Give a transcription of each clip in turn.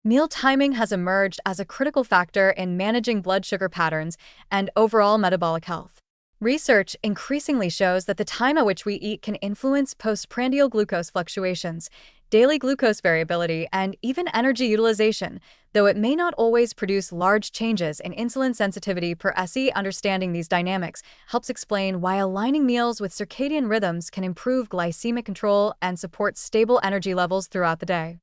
Meal timing has emerged as a critical factor in managing blood sugar patterns and overall metabolic health. Research increasingly shows that the time at which we eat can influence postprandial glucose fluctuations, daily glucose variability, and even energy utilization, though it may not always produce large changes in insulin sensitivity per se. Understanding these dynamics helps explain why aligning meals with circadian rhythms can improve glycemic control and support stable energy levels throughout the day.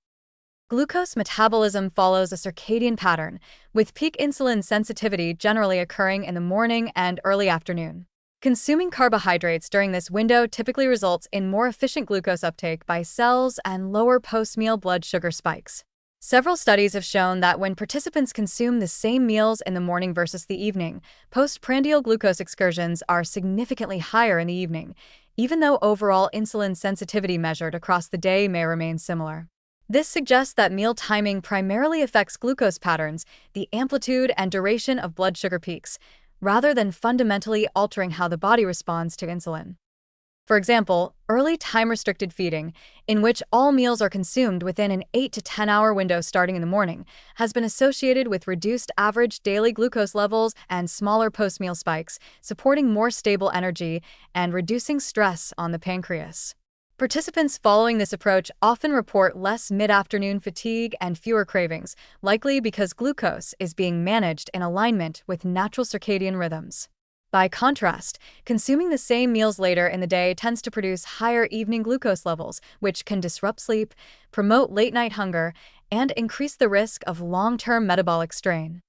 Glucose metabolism follows a circadian pattern, with peak insulin sensitivity generally occurring in the morning and early afternoon. Consuming carbohydrates during this window typically results in more efficient glucose uptake by cells and lower post-meal blood sugar spikes. Several studies have shown that when participants consume the same meals in the morning versus the evening, postprandial glucose excursions are significantly higher in the evening, even though overall insulin sensitivity measured across the day may remain similar. This suggests that meal timing primarily affects glucose patterns, the amplitude and duration of blood sugar peaks, rather than fundamentally altering how the body responds to insulin. For example, early time-restricted feeding, in which all meals are consumed within an 8 to 10-hour window starting in the morning, has been associated with reduced average daily glucose levels and smaller post-meal spikes, supporting more stable energy and reducing stress on the pancreas. Participants following this approach often report less mid-afternoon fatigue and fewer cravings, likely because glucose is being managed in alignment with natural circadian rhythms. By contrast, consuming the same meals later in the day tends to produce higher evening glucose levels, which can disrupt sleep, promote late-night hunger, and increase the risk of long-term metabolic strain.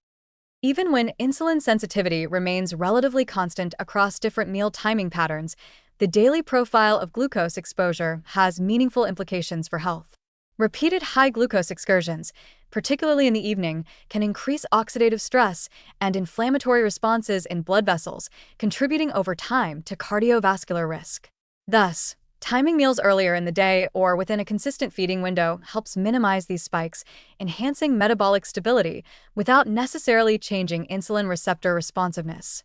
Even when insulin sensitivity remains relatively constant across different meal timing patterns, the daily profile of glucose exposure has meaningful implications for health. Repeated high glucose excursions, particularly in the evening, can increase oxidative stress and inflammatory responses in blood vessels, contributing over time to cardiovascular risk. Thus, timing meals earlier in the day or within a consistent feeding window helps minimize these spikes, enhancing metabolic stability without necessarily changing insulin receptor responsiveness.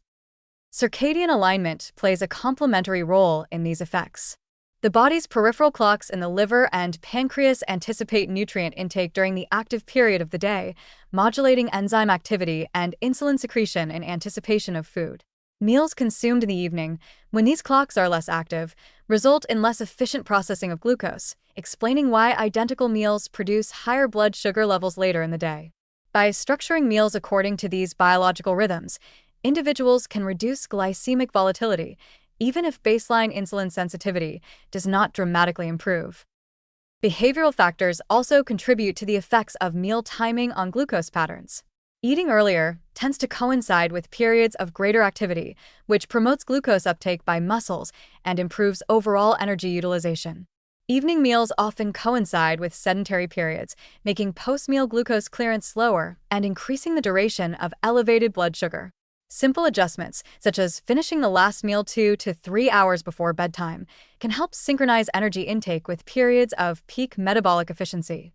Circadian alignment plays a complementary role in these effects. The body's peripheral clocks in the liver and pancreas anticipate nutrient intake during the active period of the day, modulating enzyme activity and insulin secretion in anticipation of food. Meals consumed in the evening, when these clocks are less active, result in less efficient processing of glucose, explaining why identical meals produce higher blood sugar levels later in the day. By structuring meals according to these biological rhythms, individuals can reduce glycemic volatility, even if baseline insulin sensitivity does not dramatically improve. Behavioral factors also contribute to the effects of meal timing on glucose patterns. Eating earlier tends to coincide with periods of greater activity, which promotes glucose uptake by muscles and improves overall energy utilization. Evening meals often coincide with sedentary periods, making post-meal glucose clearance slower and increasing the duration of elevated blood sugar. Simple adjustments, such as finishing the last meal 2 to 3 hours before bedtime, can help synchronize energy intake with periods of peak metabolic efficiency.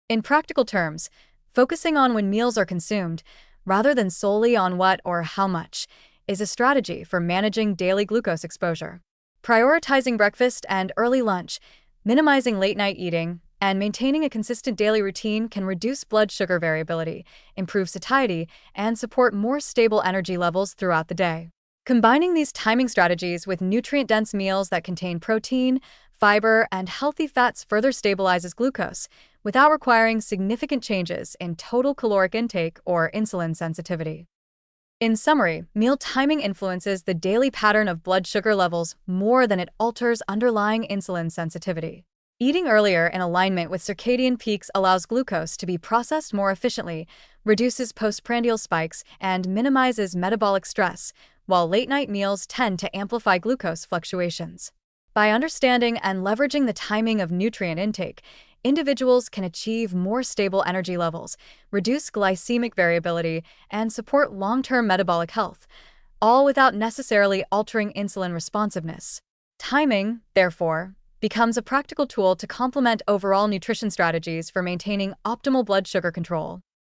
In practical terms, focusing on when meals are consumed, rather than solely on what or how much, is a strategy for managing daily glucose exposure. Prioritizing breakfast and early lunch, minimizing late-night eating, and maintaining a consistent daily routine can reduce blood sugar variability, improve satiety, and support more stable energy levels throughout the day. Combining these timing strategies with nutrient-dense meals that contain protein, fiber, and healthy fats further stabilizes glucose, without requiring significant changes in total caloric intake or insulin sensitivity. In summary, meal timing influences the daily pattern of blood sugar levels more than it alters underlying insulin sensitivity. Eating earlier in alignment with circadian peaks allows glucose to be processed more efficiently, reduces postprandial spikes, and minimizes metabolic stress, while late-night meals tend to amplify glucose fluctuations. By understanding and leveraging the timing of nutrient intake, individuals can achieve more stable energy levels, reduce glycemic variability, and support long-term metabolic health, all without necessarily altering insulin responsiveness. Timing, therefore, becomes a practical tool to complement overall nutrition strategies for maintaining optimal blood sugar control.